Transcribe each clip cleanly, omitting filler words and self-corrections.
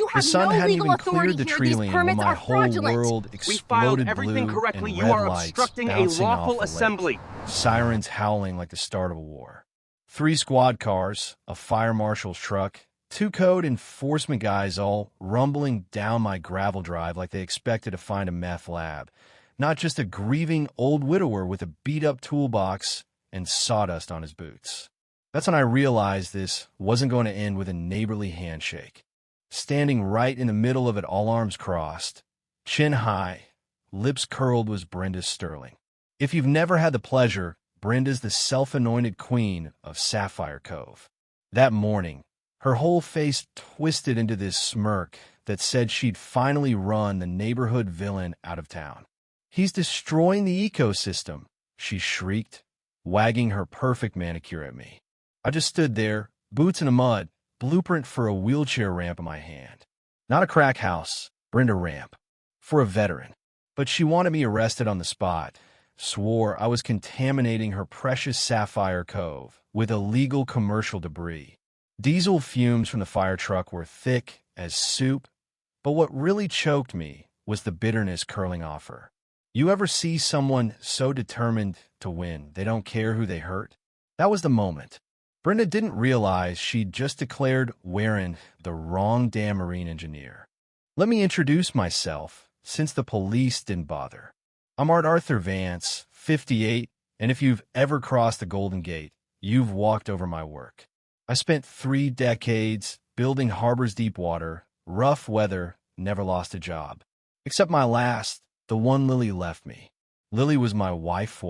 You The have sun no hadn't legal even authority cleared the here. tree These lane when permits my are whole fraudulent. world We filed exploded everything blue correctly. and You red are lights obstructing a bouncing off lawful a lake. assembly. Sirens howling like the start of a war. 3 squad cars, a fire marshal's truck, 2 code enforcement guys all rumbling down my gravel drive like they expected to find a meth lab. Not just a grieving old widower with a beat-up toolbox and sawdust on his boots. That's when I realized this wasn't going to end with a neighborly handshake. Standing right in the middle of it, all arms crossed, chin high, lips curled, was Brenda Sterling. If you've never had the pleasure, Brenda's the self-anointed queen of Sapphire Cove. That morning, her whole face twisted into this smirk that said she'd finally run the neighborhood villain out of town. "He's destroying the ecosystem," she shrieked, wagging her perfect manicure at me. I just stood there, boots in the mud, blueprint for a wheelchair ramp in my hand. Not a crack house, Brenda ramp. For a veteran. But she wanted me arrested on the spot. Swore I was contaminating her precious Sapphire Cove with illegal commercial debris. Diesel fumes from the fire truck were thick as soup, but what really choked me was the bitterness curling off her. You ever see someone so determined to win they don't care who they hurt? That was the moment. Brenda didn't realize she'd just declared Warren the wrong damn marine engineer. Let me introduce myself, since the police didn't bother. I'm Art Arthur Vance, 58, and if you've ever crossed the Golden Gate, you've walked over my work. I spent 3 decades building harbors deep water, rough weather, never lost a job. Except my last, the one Lily left me. Lily was my wife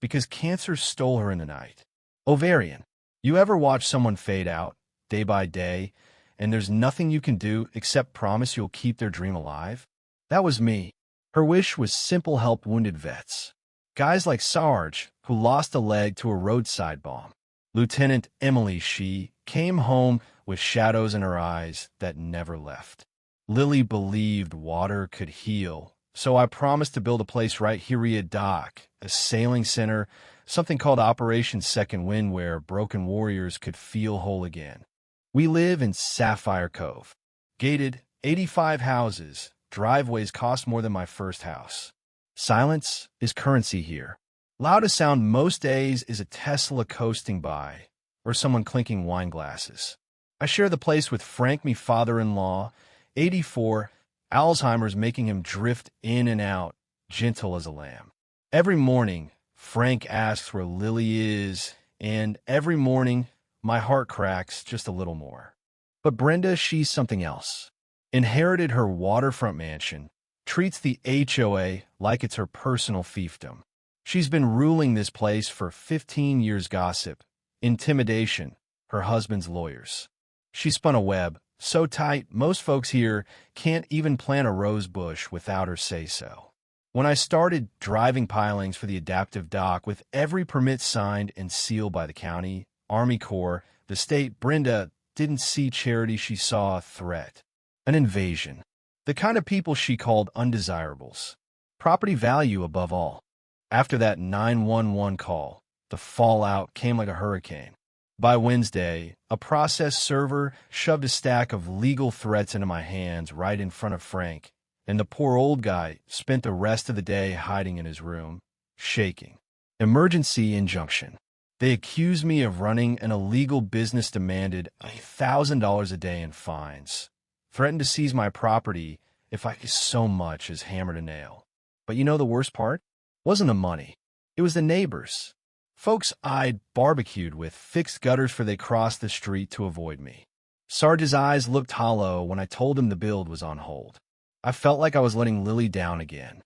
because cancer stole her in the night. Ovarian. You ever watch someone fade out, day by day, and there's nothing you can do except promise you'll keep their dream alive? That was me. Her wish was simple: help wounded vets. Guys like Sarge, who lost a leg to a roadside bomb. Lieutenant Emily, she came home with shadows in her eyes that never left. Lily believed water could heal, so I promised to build a place right here at Dock, a sailing center, something called Operation Second Wind, where broken warriors could feel whole again. We live in Sapphire Cove. Gated, 85 houses, driveways cost more than my first house. Silence is currency here. Loudest sound most days is a Tesla coasting by, or someone clinking wine glasses. I share the place with Frank, me father-in-law, 84, Alzheimer's making him drift in and out, gentle as a lamb. Every morning, Frank asks where Lily is, and every morning, my heart cracks just a little more. But Brenda, she's something else. Inherited her waterfront mansion, treats the HOA like it's her personal fiefdom. She's been ruling this place for 15 years. Gossip, intimidation, her husband's lawyers. She spun a web so tight most folks here can't even plant a rose bush without her say-so. When I started driving pilings for the adaptive dock with every permit signed and sealed by the county, Army Corps, the state, Brenda didn't see charity, she saw a threat. An invasion. The kind of people she called undesirables. Property value above all. After that 911 call, the fallout came like a hurricane. By Wednesday, a process server shoved a stack of legal threats into my hands right in front of Frank, and the poor old guy spent the rest of the day hiding in his room, shaking. Emergency injunction. They accused me of running an illegal business, demanded $1,000 a day in fines, threatened to seize my property if I so much as hammered a nail. But you know the worst part? Wasn't the money. It was the neighbors. Folks I'd barbecued with fixed gutters for they crossed the street to avoid me. Sarge's eyes looked hollow when I told him the build was on hold. I felt like I was letting Lily down again.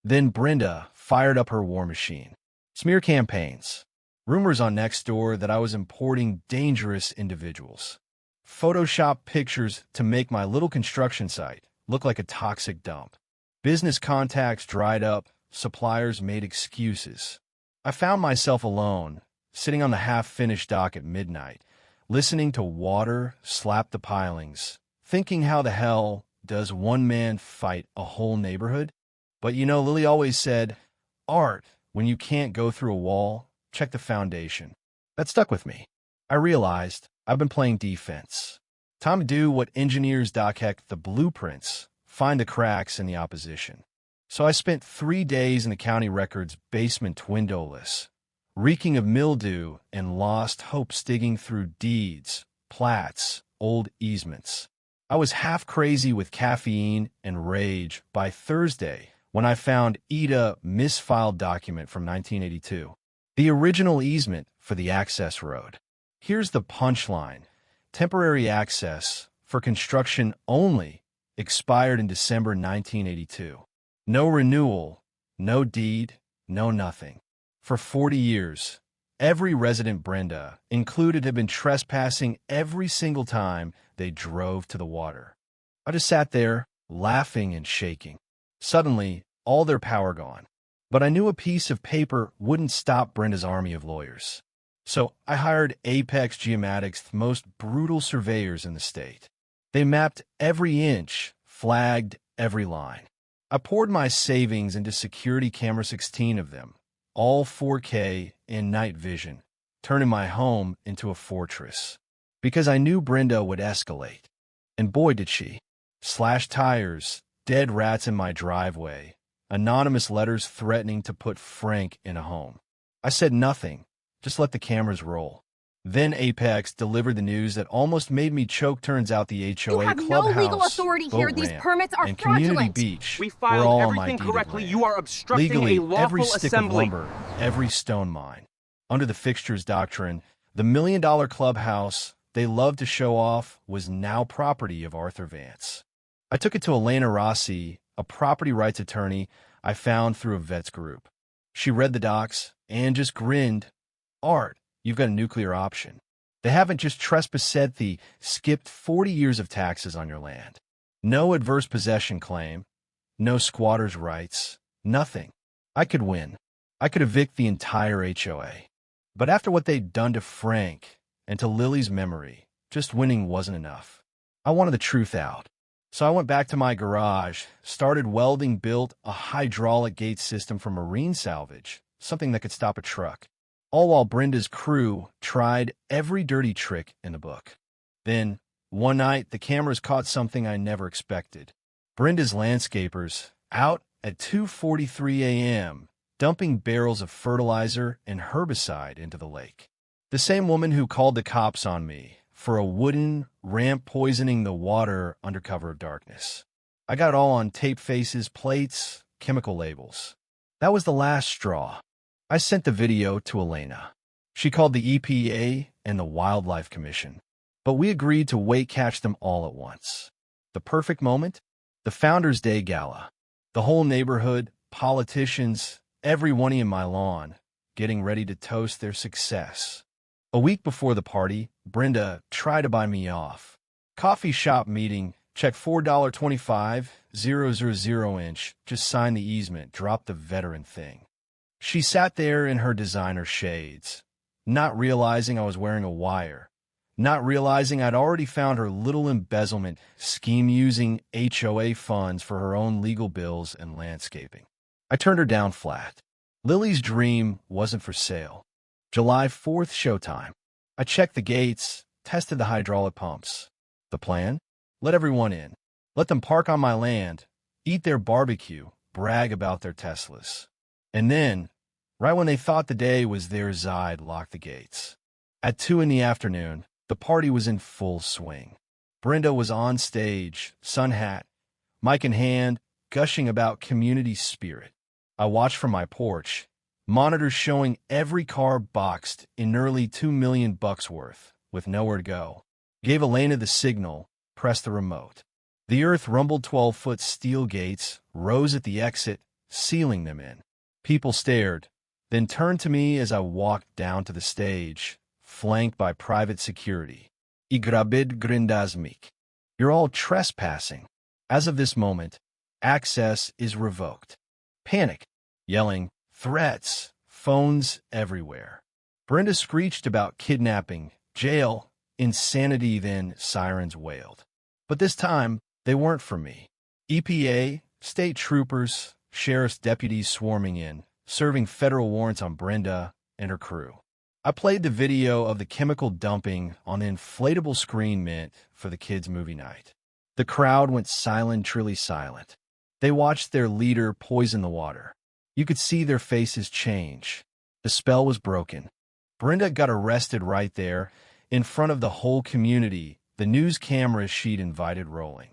Then Brenda fired up her war machine. Smear campaigns. Rumors on Nextdoor that I was importing dangerous individuals. Photoshop pictures to make my little construction site look like a toxic dump. Business contacts dried up. Suppliers made excuses. I found myself alone, sitting on the half-finished dock at midnight, listening to water slap the pilings, thinking how the hell does one man fight a whole neighborhood? But you know, Lily always said, Art, when you can't go through a wall, check the foundation. That stuck with me. I realized I've been playing defense. Time to do what engineers heck the blueprints, find the cracks in the opposition. So I spent 3 days in the county record's basement windowless, reeking of mildew and lost hope, digging through deeds, plats, old easements. I was half crazy with caffeine and rage by Thursday when I found EDA misfiled document from 1982, the original easement for the access road. Here's the punchline. Temporary access for construction only expired in December 1982. No renewal, no deed, no nothing. For 40 years, every resident, Brenda included, had been trespassing every single time they drove to the water. I just sat there, laughing and shaking. Suddenly, all their power gone. But I knew a piece of paper wouldn't stop Brenda's army of lawyers. So I hired Apex Geomatics, the most brutal surveyors in the state. They mapped every inch, flagged every line. I poured my savings into security camera, 16 of them, all 4K in night vision, turning my home into a fortress. Because I knew Brenda would escalate. And boy, did she. Slashed tires, dead rats in my driveway, anonymous letters threatening to put Frank in a home. I said nothing. Just let the cameras roll. Then Apex delivered the news that almost made me choke. Turns out the HOA You have clubhouse, no legal authority here. These permits are and fraudulent. Community Beach We were filed all everything on my correctly. deeded You land. are obstructing Legally, a lawful every stick assembly. of lumber, every stone mine. Under the fixtures doctrine, the $1 million clubhouse they loved to show off was now property of Arthur Vance. I took it to Elena Rossi, a property rights attorney I found through a vets group. She read the docs and just grinned. Art, you've got a nuclear option. They haven't just trespassed, they skipped 40 years of taxes on your land. No adverse possession claim, no squatters' rights, nothing. I could win. I could evict the entire HOA. But after what they'd done to Frank and to Lily's memory, just winning wasn't enough. I wanted the truth out. So I went back to my garage, started welding, built a hydraulic gate system for marine salvage, something that could stop a truck. All while Brenda's crew tried every dirty trick in the book. Then, one night, the cameras caught something I never expected. Brenda's landscapers, out at 2:43 a.m., dumping barrels of fertilizer and herbicide into the lake. The same woman who called the cops on me for a wooden ramp poisoning the water under cover of darkness. I got it all on tape, faces, plates, chemical labels. That was the last straw. I sent the video to Elena. She called the EPA and the Wildlife Commission, but we agreed to catch them all at once. The perfect moment? The Founders Day Gala. The whole neighborhood, politicians, everyone in my lawn, getting ready to toast their success. A week before the party, Brenda tried to buy me off. Coffee shop meeting, check $4.25, 000 inch, just sign the easement, drop the veteran thing. She sat there in her designer shades, not realizing I was wearing a wire, not realizing I'd already found her little embezzlement scheme using HOA funds for her own legal bills and landscaping. I turned her down flat. Lily's dream wasn't for sale. July 4th showtime. I checked the gates, tested the hydraulic pumps. The plan? Let everyone in. Let them park on my land, eat their barbecue, brag about their Teslas. And then, right when they thought the day was theirs, I'd lock the gates. At 2 in the afternoon, the party was in full swing. Brenda was on stage, sun hat, mic in hand, gushing about community spirit. I watched from my porch, monitors showing every car boxed in nearly $2 million worth, with nowhere to go. Gave Elena the signal, pressed the remote. The earth rumbled. 12-foot steel gates rose at the exit, sealing them in. People stared, then turned to me as I walked down to the stage, flanked by private security. Igrabid grindazmik. You're all trespassing. As of this moment, access is revoked. Panic, yelling, threats, phones everywhere. Brenda screeched about kidnapping, jail, insanity, then sirens wailed. But this time, they weren't for me. EPA, state troopers, sheriff's deputies swarming in, serving federal warrants on Brenda and her crew. I played the video of the chemical dumping on the inflatable screen meant for the kids' movie night. The crowd went silent, truly silent. They watched their leader poison the water. You could see their faces change. The spell was broken. Brenda got arrested right there, in front of the whole community, the news cameras she'd invited rolling.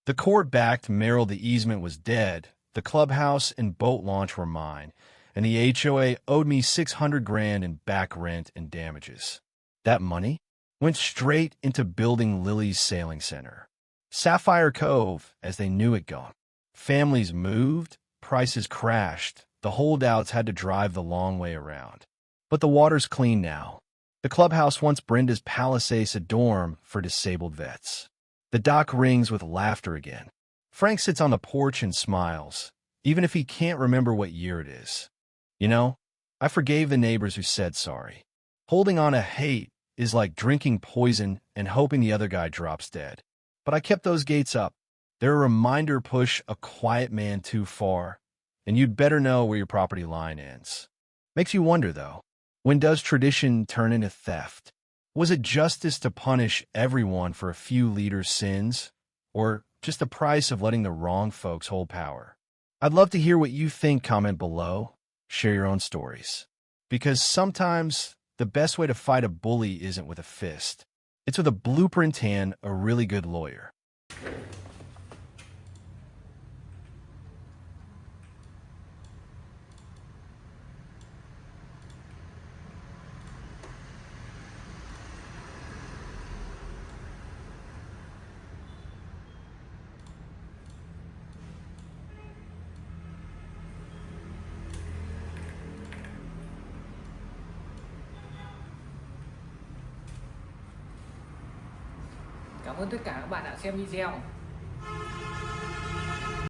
The court backed Merrill the easement was dead, the clubhouse and boat launch were mine, and the HOA owed me $600,000 in back rent and damages. That money went straight into building Lily's Sailing Center. Sapphire Cove, as they knew it gone. Families moved, prices crashed, the holdouts had to drive the long way around. But the water's clean now. The clubhouse once Brenda's Palisades, a dorm for disabled vets. The dock rings with laughter again. Frank sits on the porch and smiles, even if he can't remember what year it is. You know, I forgave the neighbors who said sorry. Holding on to hate is like drinking poison and hoping the other guy drops dead. But I kept those gates up. They're a reminder push a quiet man too far, and you'd better know where your property line ends. Makes you wonder, though, when does tradition turn into theft? Was it justice to punish everyone for a few leaders' sins, or just the price of letting the wrong folks hold power? I'd love to hear what you think. Comment below. Share your own stories. Because sometimes the best way to fight a bully isn't with a fist. It's with a blueprint and a really good lawyer. Cảm ơn tất cả các bạn đã xem video.